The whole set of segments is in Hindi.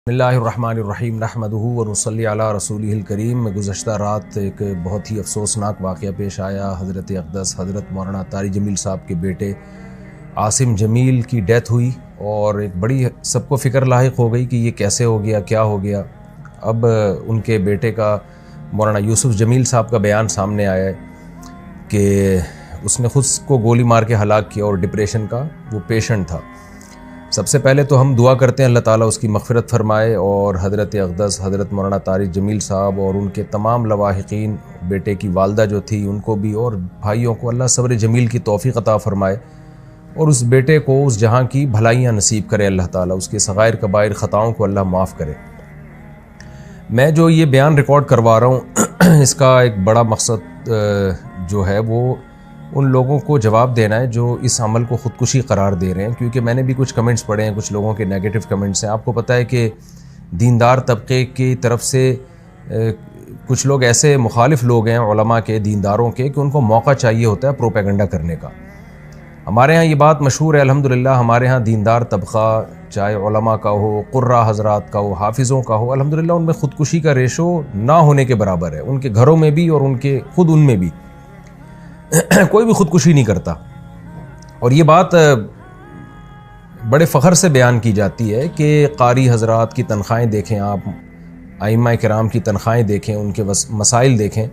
बिस्मिल्लाहिर्रहमानिर्रहीम नहमदुहु व नुसल्ली अला रसूलिहिल करीम। गुज़श्ता रात एक बहुत ही अफसोसनाक वाक़या पेश आया। हज़रत अक़दस हज़रत मौलाना तारिक जमील साहब के बेटे आसिम जमील की डेथ हुई और एक बड़ी सबको फ़िक्र लाहिक हो गई कि ये कैसे हो गया, क्या हो गया। अब उनके बेटे का मौलाना यूसुफ जमील साहब का बयान सामने आया है कि उसने ख़ुद को गोली मार के हलाक किया और डिप्रेशन का वो पेशेंट था। सबसे पहले तो हम दुआ करते हैं अल्लाह ताला उसकी मग़फ़िरत फ़रमाए और हज़रत अक़दस हज़रत मौलाना तारिक जमील साहब और उनके तमाम लवाहिकीन, बेटे की वालदा जो थी उनको भी और भाइयों को अल्लाह सब्र जमील की तौफ़ीक़ अता फ़रमाए और उस बेटे को उस जहाँ की भलाइयाँ नसीब करे अल्लाह ताला, उसके सग़ाइर कबाइर ख़ताओं को अल्लाह माफ़ करे। मैं जो ये बयान रिकॉर्ड करवा रहा हूँ इसका एक बड़ा मकसद जो है वो उन लोगों को जवाब देना है जो इस अमल को ख़ुदकुशी करार दे रहे हैं, क्योंकि मैंने भी कुछ कमेंट्स पढ़े हैं, कुछ लोगों के नेगेटिव कमेंट्स हैं। आपको पता है कि दीनदार तबके की तरफ से कुछ लोग ऐसे मुखालिफ लोग हैं उलमा के, दीनदारों के, कि उनको मौका चाहिए होता है प्रोपेगेंडा करने का। हमारे यहाँ ये बात मशहूर है अल्हम्दुलिल्लाह। हमारे यहाँ दीनदार तबका, चाहे उलमा का हो, कुर्रा हज़रात का हो, हाफिज़ों का हो, अल्हम्दुलिल्लाह उनमें ख़ुदकुशी का रेशो ना होने के बराबर है। उनके घरों में भी और उनके खुद उनमें भी कोई भी ख़ुदकुशी नहीं करता। और ये बात बड़े फ़ख्र से बयान की जाती है कि कारी हज़रात की तनख़्वाहें देखें आप, आइम्मा किराम की तनख़्वाहें देखें, उनके मसाइल देखें,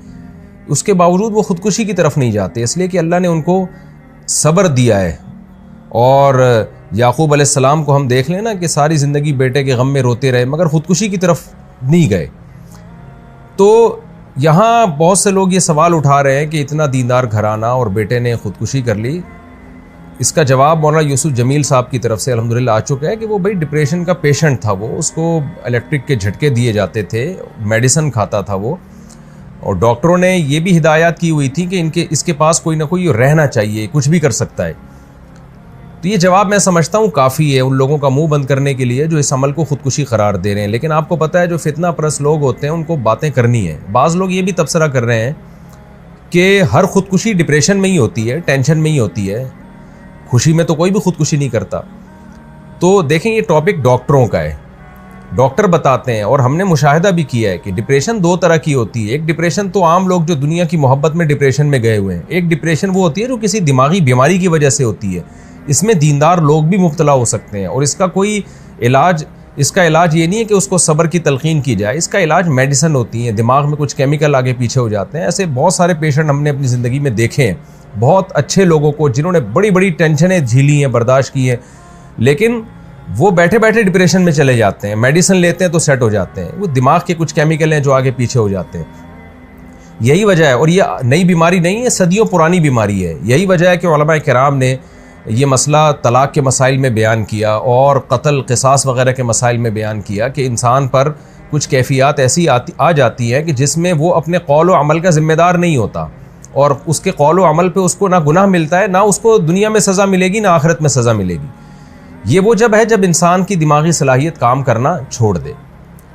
उसके बावजूद वो ख़ुदकुशी की तरफ नहीं जाते, इसलिए कि अल्लाह ने उनको सब्र दिया है। और याक़ूब अलैहिस्सलाम को हम देख लें ना कि सारी ज़िंदगी बेटे के गम में रोते रहे मगर ख़ुदकुशी की तरफ नहीं गए। तो यहाँ बहुत से लोग ये सवाल उठा रहे हैं कि इतना दीनदार घराना और बेटे ने ख़ुदकुशी कर ली। इसका जवाब मौलाना यूसुफ जमील साहब की तरफ से अल्हम्दुलिल्लाह आ चुका है कि वो भाई डिप्रेशन का पेशेंट था, वो उसको इलेक्ट्रिक के झटके दिए जाते थे, मेडिसिन खाता था वो, और डॉक्टरों ने ये भी हिदायत की हुई थी कि इसके पास कोई ना कोई रहना चाहिए, कुछ भी कर सकता है। तो ये जवाब मैं समझता हूँ काफ़ी है उन लोगों का मुंह बंद करने के लिए जो इस अमल को ख़ुदकुशी करार दे रहे हैं। लेकिन आपको पता है जो फितना परस्त लोग होते हैं उनको बातें करनी है। बाज़ लोग ये भी तबसरा कर रहे हैं कि हर ख़ुदकुशी डिप्रेशन में ही होती है, टेंशन में ही होती है, खुशी में तो कोई भी ख़ुदकुशी नहीं करता। तो देखें ये टॉपिक डॉक्टरों का है, डॉक्टर बताते हैं और हमने मुशाहिदा भी किया है कि डिप्रेशन दो तरह की होती है। एक डिप्रेशन तो आम लोग जो दुनिया की मोहब्बत में डिप्रेशन में गए हुए हैं, एक डिप्रेशन वो होती है जो किसी दिमागी बीमारी की वजह से होती है। इसमें दीनदार लोग भी मुब्तला हो सकते हैं और इसका इलाज ये नहीं है कि उसको सब्र की तलकीन की जाए, इसका इलाज मेडिसिन होती है। दिमाग में कुछ केमिकल आगे पीछे हो जाते हैं। ऐसे बहुत सारे पेशेंट हमने अपनी ज़िंदगी में देखे हैं, बहुत अच्छे लोगों को जिन्होंने बड़ी बड़ी टेंशनें झीली हैं, बर्दाश्त की हैं, लेकिन वो बैठे बैठे डिप्रेशन में चले जाते हैं। मेडिसिन लेते हैं तो सेट हो जाते हैं, वो दिमाग के कुछ केमिकल हैं जो आगे पीछे हो जाते हैं। यही वजह है, और ये नई बीमारी नहीं है, सदियों पुरानी बीमारी है। यही वजह है कि उलमा किराम ने ये मसला तलाक़ के मसाइल में बयान किया और कत्ल क़िसास वग़ैरह के मसाइल में बयान किया कि इंसान पर कुछ कैफ़ियत ऐसी आ जाती है कि जिसमें वो अपने कौल व अमल का ज़िम्मेदार नहीं होता और उसके कौल व अमल पे उसको ना गुनाह मिलता है, ना उसको दुनिया में सज़ा मिलेगी, ना आखिरत में सज़ा मिलेगी। ये वो जब है जब इंसान की दिमागी सलाहियत काम करना छोड़ दे।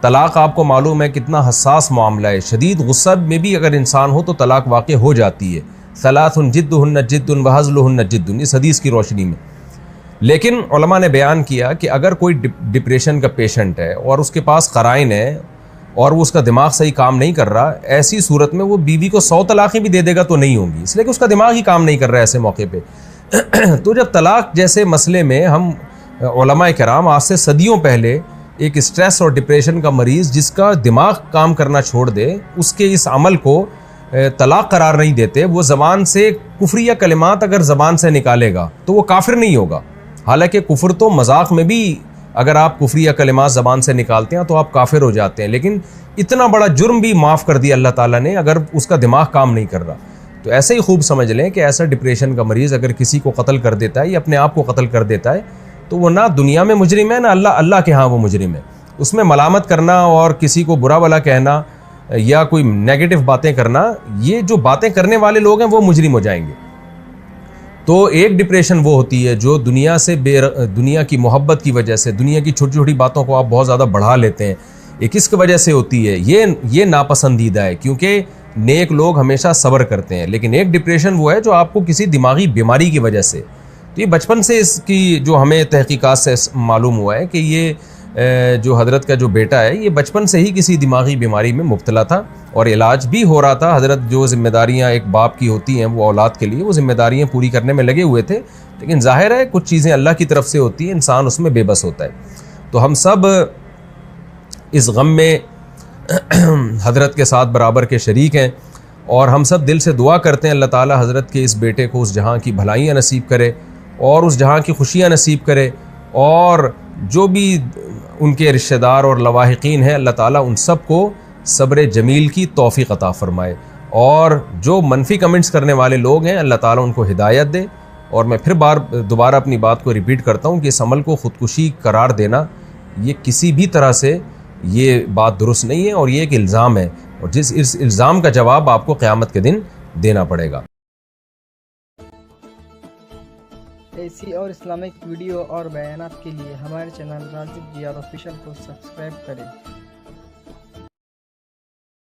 तलाक़ आपको मालूम है कितना हसास मामला है, शदीद गुस्सा में भी अगर इंसान हो तो तलाक़ वाक़ हो जाती है। सलासुन जिद्दुहुन्न जिद्दुन व हज़्लुहुन्न जिद्दुन, इस हदीस की रोशनी में। लेकिन उलमा ने बयान किया कि अगर कोई डिप्रेशन का पेशेंट है और उसके पास क़राइन है और वो उसका दिमाग सही काम नहीं कर रहा, ऐसी सूरत में वो बीवी को 100 तलाक़ें भी दे देगा तो नहीं होंगी, इसलिए कि उसका दिमाग ही काम नहीं कर रहा है ऐसे मौके पे। तो जब तलाक़ जैसे मसले में हम उलमा किराम आज से सदियों पहले एक स्ट्रेस और डिप्रेशन का मरीज़ जिसका दिमाग काम करना छोड़ दे, उसके इस अमल को तलाक़ करार नहीं देते। वो ज़बान से कुफ्रिया कलिमात अगर ज़बान से निकालेगा तो वो काफिर नहीं होगा। हालांकि कुफ्र तो मजाक में भी अगर आप कुफ्रिया कलिमात ज़बान से निकालते हैं तो आप काफिर हो जाते हैं, लेकिन इतना बड़ा जुर्म भी माफ़ कर दिया अल्लाह ताला ने अगर उसका दिमाग काम नहीं कर रहा। तो ऐसे ही खूब समझ लें कि ऐसा डिप्रेशन का मरीज़ अगर किसी को कत्ल कर देता है या अपने आप को कत्ल कर देता है तो वो ना दुनिया में मुजरिम है, ना अल्लाह के यहाँ वो मुजरिम है। उसमें मलामत करना और किसी को बुरा भला कहना या कोई नेगेटिव बातें करना, ये जो बातें करने वाले लोग हैं वो मुजरिम हो जाएंगे। तो एक डिप्रेशन वो होती है जो दुनिया की मोहब्बत की वजह से, दुनिया की छोटी छोटी बातों को आप बहुत ज़्यादा बढ़ा लेते हैं, एक किस वजह से होती है, ये नापसंदीदा है, क्योंकि नेक लोग हमेशा सब्र करते हैं। लेकिन एक डिप्रेशन वो है जो आपको किसी दिमागी बीमारी की वजह से, तो ये बचपन से इसकी जो हमें तहकीकात से मालूम हुआ है कि ये जो हज़रत का जो बेटा है ये बचपन से ही किसी दिमागी बीमारी में मुब्तला था और इलाज भी हो रहा था। हज़रत जो ज़िम्मेदारियाँ एक बाप की होती हैं वो औलाद के लिए वो ज़िम्मेदारियाँ पूरी करने में लगे हुए थे, लेकिन ज़ाहिर है कुछ चीज़ें अल्लाह की तरफ से होती हैं, इंसान उसमें बेबस होता है। तो हम सब इस गम में हज़रत के साथ बराबर के शरीक हैं और हम सब दिल से दुआ करते हैं अल्लाह ताला हज़रत के इस बेटे को उस जहाँ की भलाइयाँ नसीब करे और उस जहाँ की खुशियाँ नसीब करे, और जो भी उनके रिश्तेदार और लवाहिकीन हैं अल्लाह ताला उन सब को सब्र जमील की तौफ़ीक़ अता फ़रमाए, और जो मनफी कमेंट्स करने वाले लोग हैं अल्लाह ताला उनको हिदायत दे। और मैं फिर दोबारा अपनी बात को रिपीट करता हूँ कि इस अमल को ख़ुदकुशी करार देना ये किसी भी तरह से ये बात दुरुस्त नहीं है और ये एक इल्ज़ाम है, और जिस इस इल्ज़ाम का जवाब आपको क़यामत के दिन देना पड़ेगा। ऐसी और इस्लामिक वीडियो और बयानात के लिए हमारे चैनल राज़िक जियाद ऑफिशियल को सब्सक्राइब करें।